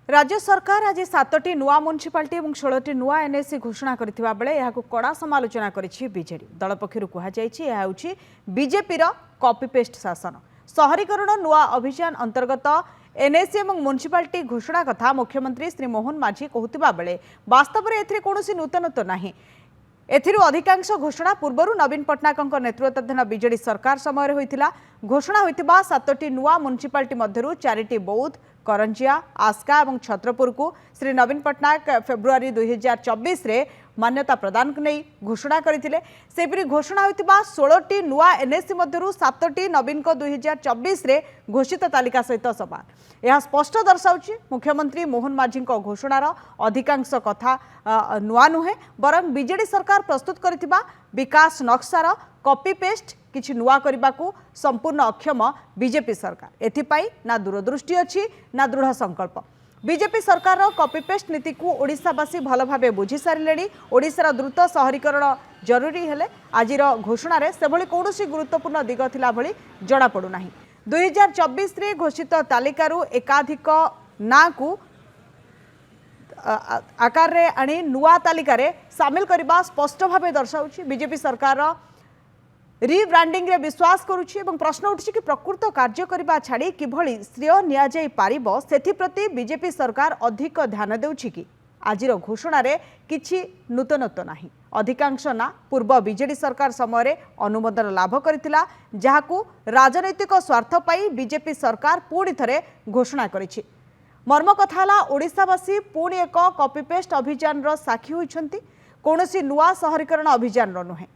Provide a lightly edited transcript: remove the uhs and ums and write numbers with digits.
राज्य सरकार आज 7टी नुआ म्युनिसिपालिटी और 16टी नुआ एनएसी घोषणा करथिबा बेले यहाकु कड़ा समालोचना करिछि बीजेडी। दल पक्षरु कुहा जायछि यह होछि बीजेपी रो कॉपी पेस्ट शासन। शहरीकरण नुआ अभियान अंतर्गत एनएसी और म्युनिसिपालिटी घोषणा कथा मुख्यमंत्री श्री मोहन माझी कहूतिबा बेले वास्तव में एथिरे कोनोसी नूतनत्व नाही। एथिरु अधिकांश घोषणा पूर्वरु नवीन पट्टनायक नेतृत्वाधीन बीजेडी सरकार समय होइतिला। घोषणा होइतिबा 7टी नुआ म्युनिसिपालिटी मध्यरु 4टी बौद्ध, करंजिया, आस्का और छत्रपुर को श्री नवीन पट्टनायक फेब्रुआरी 2024 रे मान्यता प्रदान नहीं घोषणा करथिले। सेपरी घोषणा होइतिबा 16टी नुआ एनएसी मध्यरु 7टी नवीन को 2024 रे घोषित तालिका सहित समान। यह स्पष्ट दर्शाउछि मुख्यमंत्री मोहन माझी घोषणार अधिकांश कथा नुआ नुहे बरं बीजेडी सरकार प्रस्तुत करथिबा विकास नक्शार कॉपी पेस्ट किछि नुआ करने को संपूर्ण अक्षम बीजेपी सरकार। एथिपाई ना दूरदृष्टि अच्छी ना दृढ़ संकल्प। बीजेपी सरकार कॉपी पेस्ट नीति को ओडिशावासी भल भाव बुझी सारे। ओडिशार द्रुत शहरीकरण जरूरी हेले आज घोषणा से भली कौन गुरुत्वपूर्ण दिग थिला भली जड़ा पड़ुना। 2024 रे घोषित तालिकारु एकाधिक ना को आकार रे आनी नुआ तालिका रे सामिल करबा स्पष्ट भाव दर्शाउछि बीजेपी सरकार रिब्रांडिंग रे विश्वास करुछि। एवं प्रश्न उठिछि कि प्रकृत कार्य करबा छाड़ी किभली श्रेय निया जाई पारिबो सेथि प्रति बीजेपी सरकार अधिक ध्यान देउछि कि आजिर घोषणा रे किछि नूतनत्व नाही। अधिकांश ना पूर्व बीजेडी सरकार समय अनुमोदन लाभ करथिला जहाकू राजनैतिक स्वार्थ पाई बीजेपी सरकार पुणी थरे घोषणा करिछि। मर्म कथा हला ओडिशावासी पुणी एक कॉपी पेस्ट अभियान रो साक्षी होइछंती। कोनोसी नुआ शहरीकरण अभियान रो नुहे।